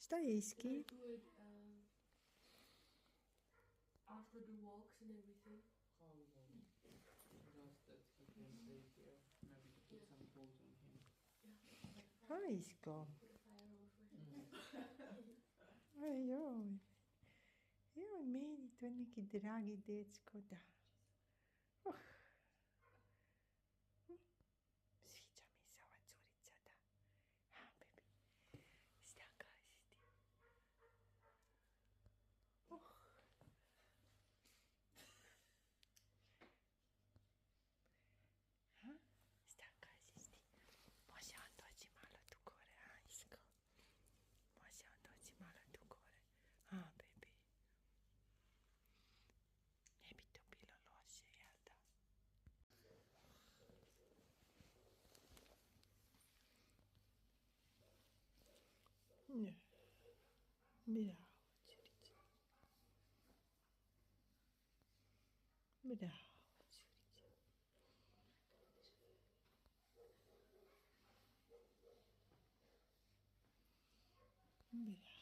Staisky. I do it after the walks and everything. How does that he can stay here? Maybe to put some coat on him. Raisko. Put a fire over him. Oj, oj. Joj, meni to neki dragi dečko, da. Sviđa mi se ova curica, da. Ha, baby. Šta kažeš ti? Ha? Šta kažeš ti? Može on doći malo tu gore, a, Isko? Može on doći malo tu gore. A, baby. Ne bi to bilo loše, jel da? Ne. Bravo, curica. Bravo, curica. Bravo.